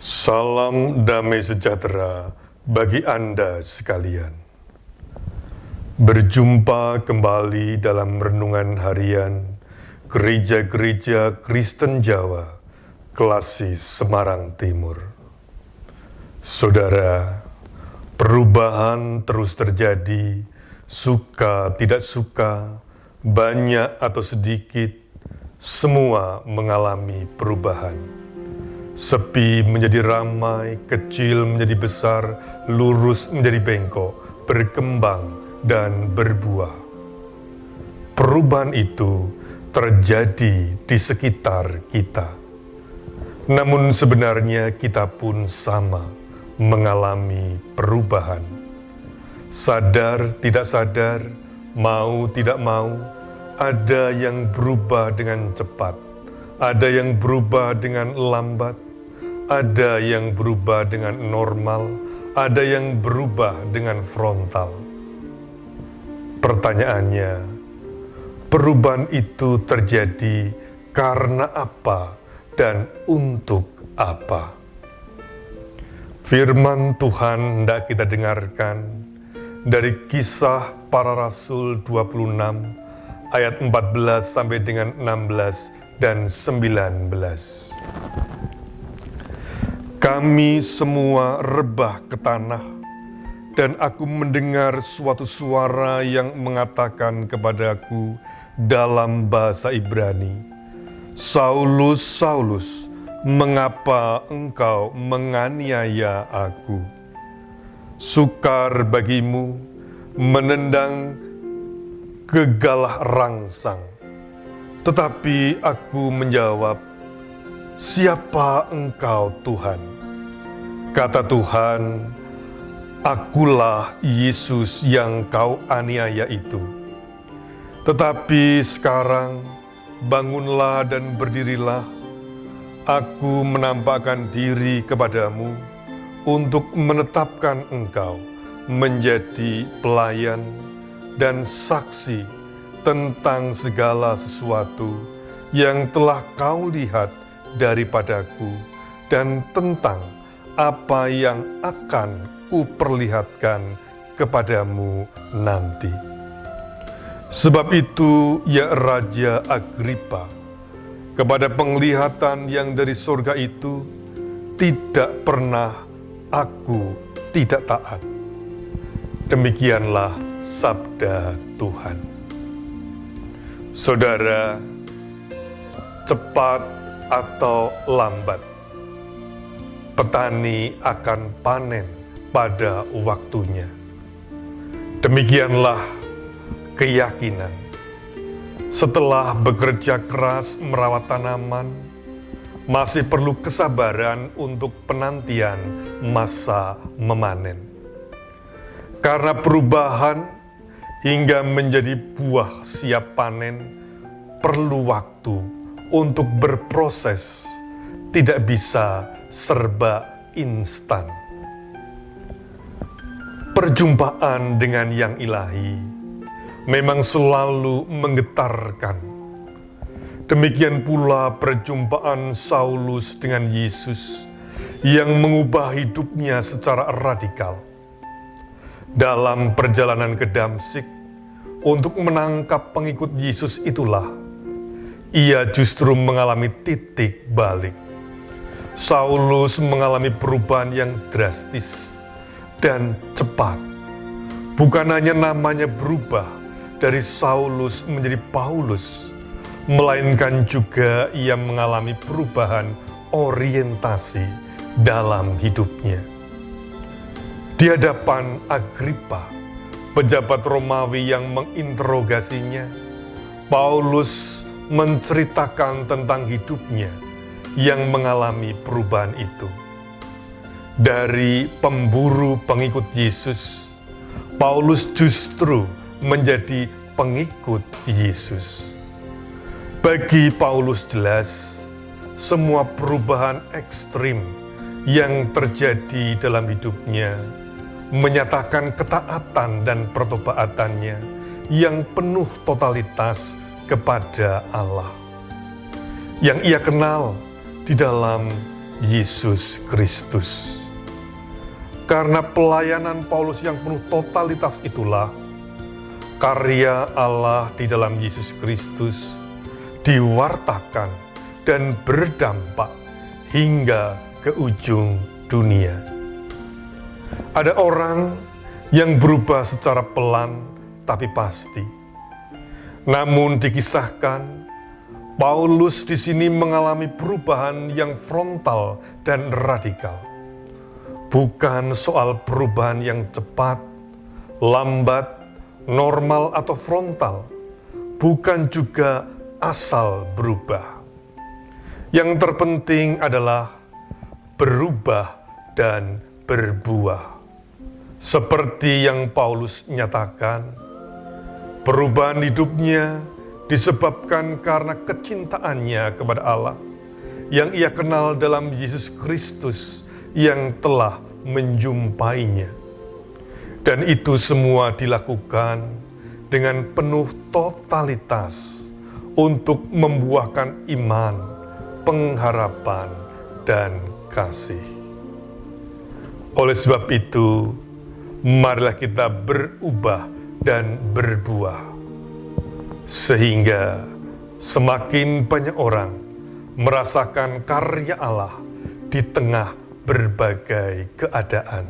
Salam damai sejahtera bagi Anda sekalian. Berjumpa kembali dalam renungan harian Gereja-Gereja Kristen Jawa, Klasis Semarang Timur. Saudara, perubahan terus terjadi, suka tidak suka, banyak atau sedikit, semua mengalami perubahan. Sepi menjadi ramai, kecil menjadi besar, lurus menjadi bengkok, berkembang dan berbuah. Perubahan itu terjadi di sekitar kita. Namun sebenarnya kita pun sama mengalami perubahan. Sadar tidak sadar, mau tidak mau, ada yang berubah dengan cepat, ada yang berubah dengan lambat, ada yang berubah dengan normal, ada yang berubah dengan frontal. Pertanyaannya, perubahan itu terjadi karena apa dan untuk apa? Firman Tuhan hendak kita dengarkan dari Kisah Para Rasul 26 ayat 14 sampai dengan 16 dan 19. Kami semua rebah ke tanah, dan aku mendengar suatu suara yang mengatakan kepadaku dalam bahasa Ibrani, "Saulus, Saulus, mengapa engkau menganiaya aku? Sukar bagimu menendang gegalah rangsang." Tetapi aku menjawab, "Siapa engkau, Tuhan?" Kata Tuhan, "Akulah Yesus yang kau aniaya itu. Tetapi sekarang bangunlah dan berdirilah. Aku menampakkan diri kepadamu untuk menetapkan engkau menjadi pelayan dan saksi tentang segala sesuatu yang telah kau lihat daripadaku dan tentang apa yang akan kuperlihatkan kepadamu nanti. Sebab itu, ya Raja Agripa, kepada penglihatan yang dari surga itu tidak pernah aku tidak taat." Demikianlah sabda Tuhan. Saudara, cepat atau lambat, petani akan panen pada waktunya. Demikianlah keyakinan. Setelah bekerja keras merawat tanaman, masih perlu kesabaran untuk penantian masa memanen. Karena perubahan hingga menjadi buah siap panen perlu waktu untuk berproses, tidak bisa serba instan. Perjumpaan dengan yang ilahi memang selalu menggetarkan. Demikian pula perjumpaan Saulus dengan Yesus yang mengubah hidupnya secara radikal. Dalam perjalanan ke Damsyik untuk menangkap pengikut Yesus itulah ia justru mengalami titik balik. Saulus mengalami perubahan yang drastis dan cepat. Bukan hanya namanya berubah dari Saulus menjadi Paulus, melainkan juga ia mengalami perubahan orientasi dalam hidupnya. Di hadapan Agripa, pejabat Romawi yang menginterogasinya, Paulus menceritakan tentang hidupnya yang mengalami perubahan itu. Dari pemburu pengikut Yesus, Paulus justru menjadi pengikut Yesus. Bagi Paulus jelas, semua perubahan ekstrim yang terjadi dalam hidupnya menyatakan ketaatan dan pertobaatannya yang penuh totalitas kepada Allah. Yang ia kenal di dalam Yesus Kristus. Karena pelayanan Paulus yang penuh totalitas itulah, karya Allah di dalam Yesus Kristus diwartakan dan berdampak hingga ke ujung dunia. Ada orang yang berubah secara pelan tapi pasti. Namun dikisahkan, Paulus di sini mengalami perubahan yang frontal dan radikal. Bukan soal perubahan yang cepat, lambat, normal atau frontal, bukan juga asal berubah. Yang terpenting adalah berubah dan berbuah. Seperti yang Paulus nyatakan, perubahan hidupnya disebabkan karena kecintaannya kepada Allah yang ia kenal dalam Yesus Kristus yang telah menjumpainya. Dan itu semua dilakukan dengan penuh totalitas untuk membuahkan iman, pengharapan, dan kasih. Oleh sebab itu, marilah kita berubah dan berbuah, sehingga semakin banyak orang merasakan karya Allah di tengah berbagai keadaan.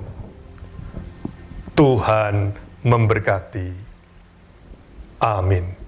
Tuhan memberkati. Amin.